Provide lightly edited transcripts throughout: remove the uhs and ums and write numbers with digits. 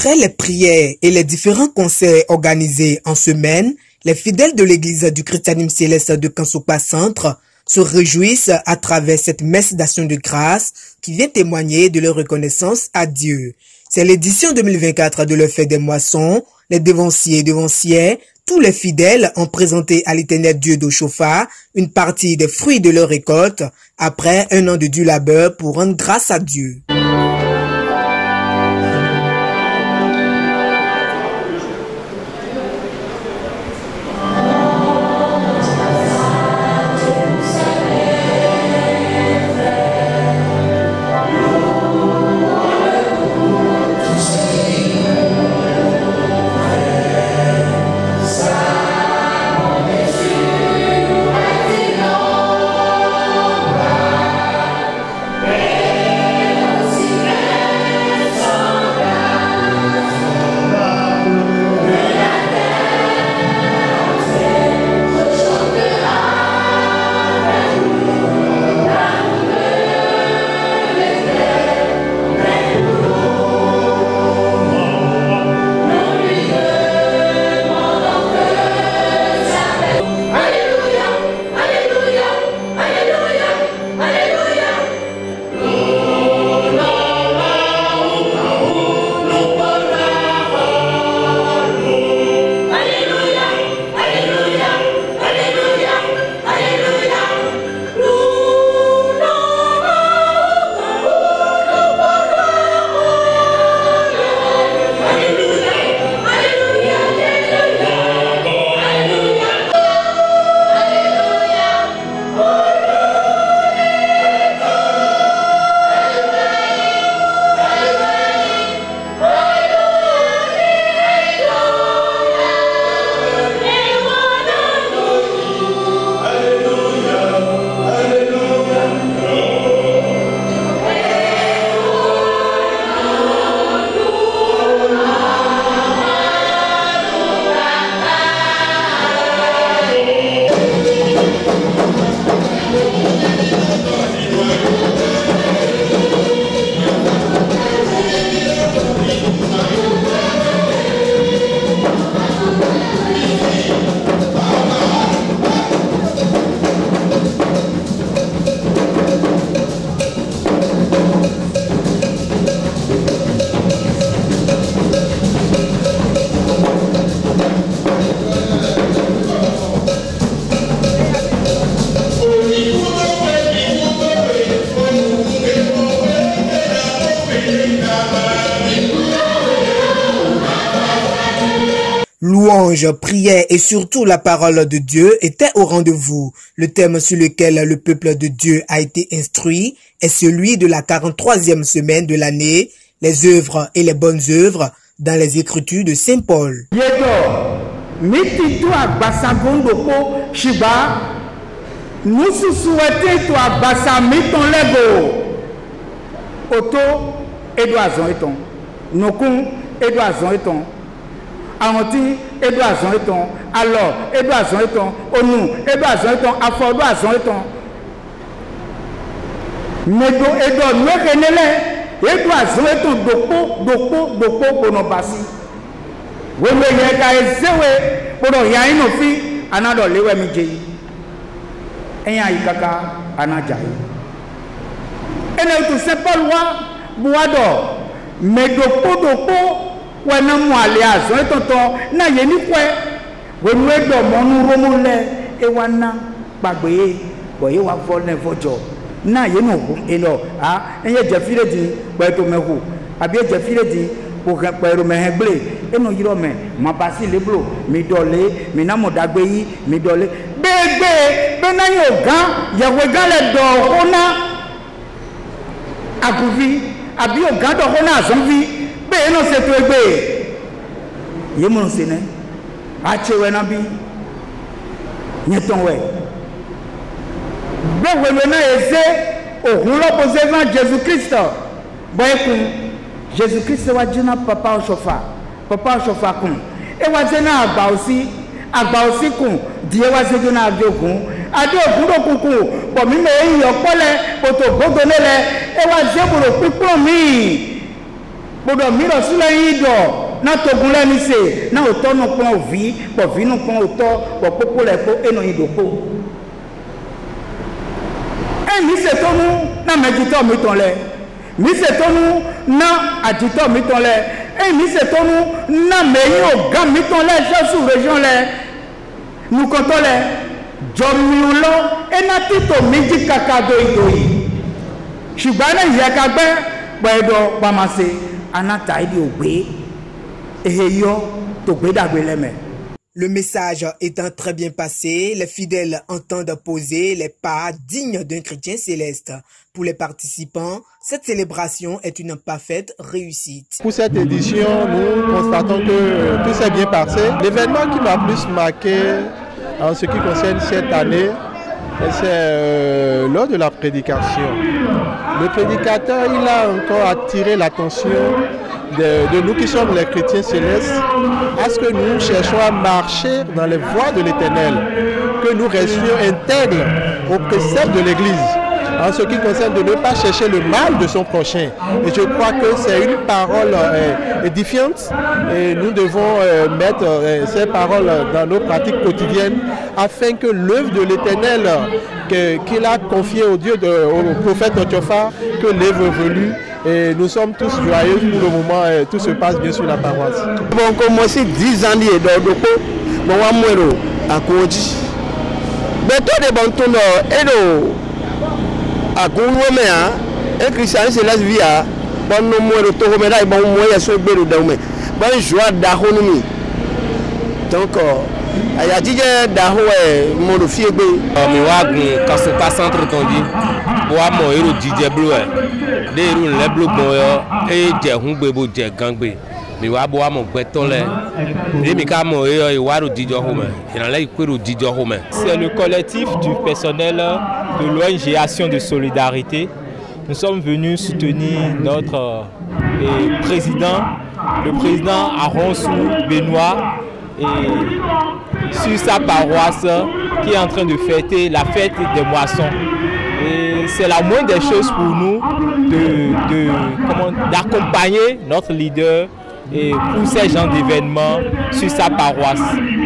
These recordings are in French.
Après les prières et les différents concerts organisés en semaine, les fidèles de l'église du Christianisme Céleste de Kansokpa Centre se réjouissent à travers cette messe d'action de grâce qui vient témoigner de leur reconnaissance à Dieu. C'est l'édition 2024 de leur fête des moissons. Les devanciers et devancières, tous les fidèles ont présenté à l'Éternel Dieu d'Oshofa une partie des fruits de leur récolte après un an de dur labeur pour rendre grâce à Dieu. Louange, prière et surtout la parole de Dieu étaient au rendez-vous. Le thème sur lequel le peuple de Dieu a été instruit est celui de la 43e semaine de l'année, les œuvres et les bonnes œuvres dans les Écritures de Saint Paul. Nous souhaitons toi basa miton lego auto edoazon eton nokun edoazon eton Amonti edoazon eton alors edoazon eton onu edoazon eton afo edoazon eton medo edo nuekenele edoazon eton doko bonobasi weme yeka ezewe bono yaino fi anado lewe mijeyi Eya ikaka anajai. Ene tu Saint-Paul wa buado medopo wana mwale azo etonto na yeni kwe wenu edo monu romule ewana gbagbe boye wa volne vojo na yenu eno enye jefire di gbe to mehu abi jefire di ko kan pero mehegble eno yiro me mabasi leblo mi dole mi na modagbe yi mi dole bebe bena yoga yawe gale do hona aguvi abi yoga do hona azonvi be no se to egbe yemo se ne achewe na bi nyetonwe be we na eze ohun lo pose van Jesus Christ boy kun Jesus Christ wa jina papa Oshofa kun e wa jina agba osi kun die wa se jona adogun do kuku bo mi me yi opole poto gogo nele e wa je boro pipon mi Bodo miro sula yido na togula ni se na oto no pon vi po vi no pon oto po popo le po eno yido po mi se tonu na medito mi ton le mi se tonu na adito mi ton le mi se tonu na meyi o ga mi ton le sous région le nous comptons le jomiulo na tito miji kakado idoyi shubana yakagbe boedo pamase anata idi ogbe eheyo to gbe dagbe leme. Le message étant très bien passé, les fidèles entendent poser les pas dignes d'un chrétien céleste. Pour les participants, cette célébration est une parfaite réussite. Pour cette édition, nous constatons que tout s'est bien passé. L'événement qui m'a plus marqué en ce qui concerne cette année, c'est lors de la prédication. Le prédicateur, il a encore attiré l'attention de nous qui sommes les chrétiens célestes, à ce que nous cherchons à marcher dans les voies de l'Éternel, que nous restions intègres aux préceptes de l'Église, en ce qui concerne de ne pas chercher le mal de son prochain. Et je crois que c'est une parole édifiante et nous devons mettre ces paroles dans nos pratiques quotidiennes afin que l'œuvre de l'Éternel qu'il a confiée au prophète Otiofa, que l'œuvre évolue. Et nous sommes tous joyeux pour le moment, tout se passe bien sur la paroisse. Bon, commencé 10 ans de bon, à Koji. Mais tout est bon, tout à Goumea, et Christian, c'est la vie à bon, nous, Toromeda, et bon, moi, il y a ce bélo d'Aumé. Bon, joie d'Ahonomi. Donc, il y a dit d'Ahoé, mon fille, mais ouais, quand c'est pas centre tondi, pour moi, il y a Didier Bleu. Les roues les bleus et des hungbe des gangbe mais wa bo amon beton le les mikamo et waru didio home il en lay kwero didio home. C'est le collectif du personnel de l'ONG Action de Solidarité. Nous sommes venus soutenir notre président, le président Aronsou Benoît, et sur sa paroisse qui est en train de fêter la fête des moissons. C'est la moindre des choses pour nous d'accompagner notre leader et pour ces genres d'événements sur sa paroisse.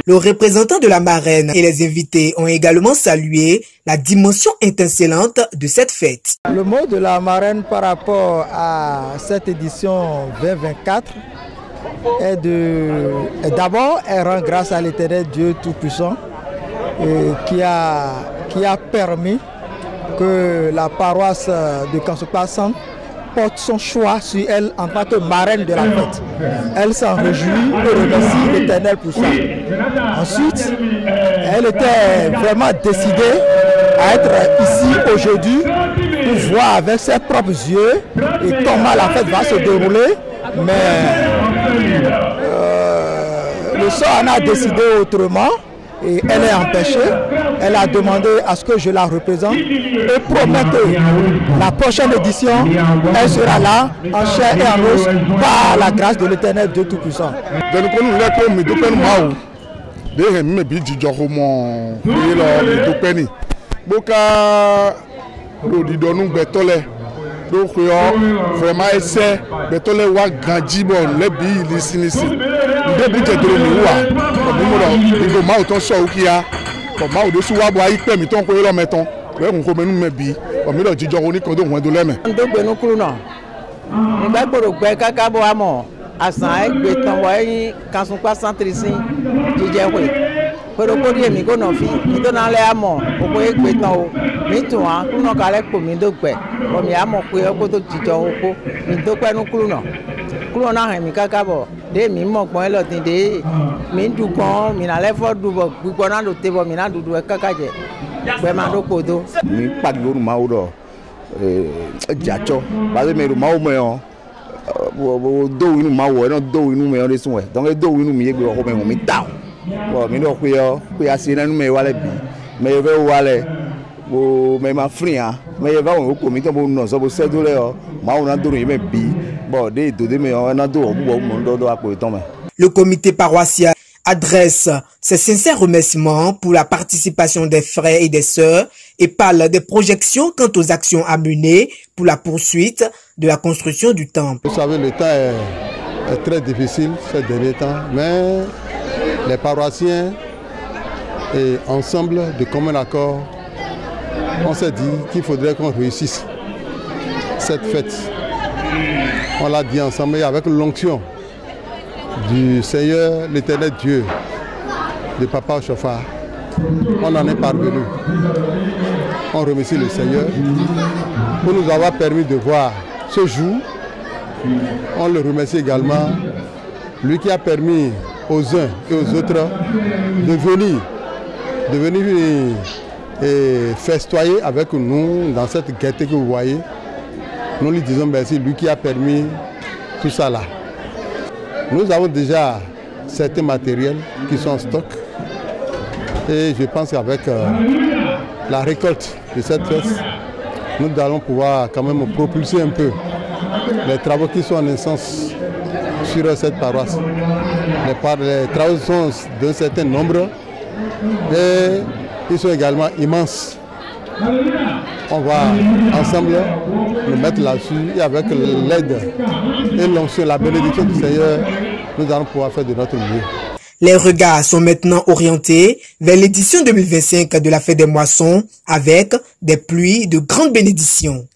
Le représentant de la marraine et les invités ont également salué la dimension étincelante de cette fête. Le mot de la marraine par rapport à cette édition 2024 est d'abord, elle rend grâce à l'Éternel Dieu Tout-Puissant qui a permis que la paroisse de Kansoukpa Centre porte son choix sur elle en tant que marraine de la fête. Elle s'en réjouit et remercie l'Éternel pour ça. Ensuite, elle était vraiment décidée à être ici aujourd'hui pour voir avec ses propres yeux et comment la fête va se dérouler. Mais le sort en a décidé autrement. Et elle est empêchée, elle a demandé à ce que je la représente et promet que la prochaine édition, elle sera là en chair et en os par la grâce de l'Éternel Dieu Tout-Puissant. Donc vraiment essaie de te le voir grandir bon les billes ici depuis que tu le vois il faut mal ton choix qui a comment au dessus wa bois il permet ton ko lo meton le on ko menu me bi o mi lo jijo oni kan do won do le me ndo gbe nu kuru na ni ba gboro gbe kaka bo amo asan egbe tan wo yin Kansoukpa Centre sin jije we pero ko ri emi ko na fi mi to na le amo o ko egbe tan o mi tun wa ku na kale po mi do gbe o mi amo pe o ko to jijo o ko mi do pe nu kuru na han mi kaka bo de mi mo gbon lo tin de mi du gan mi na le fo du bo gbigbo na do te bo mi na dudu e kaka je gbe ma do podo mi pagi oru ma o do jacho ba de me ru ma o mo yo do inu ma wo na do inu me o le sun we donc do inu mi ye gbe o me mi down bo mi do pe ase na nu me wa le bi me ye ve wa le bo me ma free ha me ye va won ko mi to bo no so bo se do le o ma o na do ru me bi bo de do de me o na do bo mo do apo ton me. Le comité paroissial adresse ses sincères remerciements pour la participation des frères et des sœurs et parle des projections quant aux actions à mener pour la poursuite de la construction du temple. Vous savez, le temps est très difficile ces derniers temps, mais les paroissiens et ensemble de commun accord, on s'est dit qu'il faudrait qu'on réussisse cette fête. On l'a dit ensemble avec l'onction du Seigneur, l'Éternel Dieu, de Papa Chauffard. On en est parvenu. On remercie le Seigneur pour nous avoir permis de voir ce jour. On le remercie également, lui qui a permis aux uns et aux autres de venir et festoyer avec nous dans cette gaieté que vous voyez. Nous lui disons merci, lui qui a permis tout ça là. Nous avons déjà certains matériels qui sont en stock et je pense qu'avec la récolte de cette fête, nous allons pouvoir quand même propulser un peu les travaux qui sont en essence sur cette paroisse. Les travaux sont d'un certain nombre et ils sont également immenses. On va ensemble nous mettre là-dessus et avec l'aide et l'onction, la bénédiction du Seigneur, nous allons pouvoir faire de notre mieux. Les regards sont maintenant orientés vers l'édition 2025 de la Fête des Moissons avec des pluies de grandes bénédictions.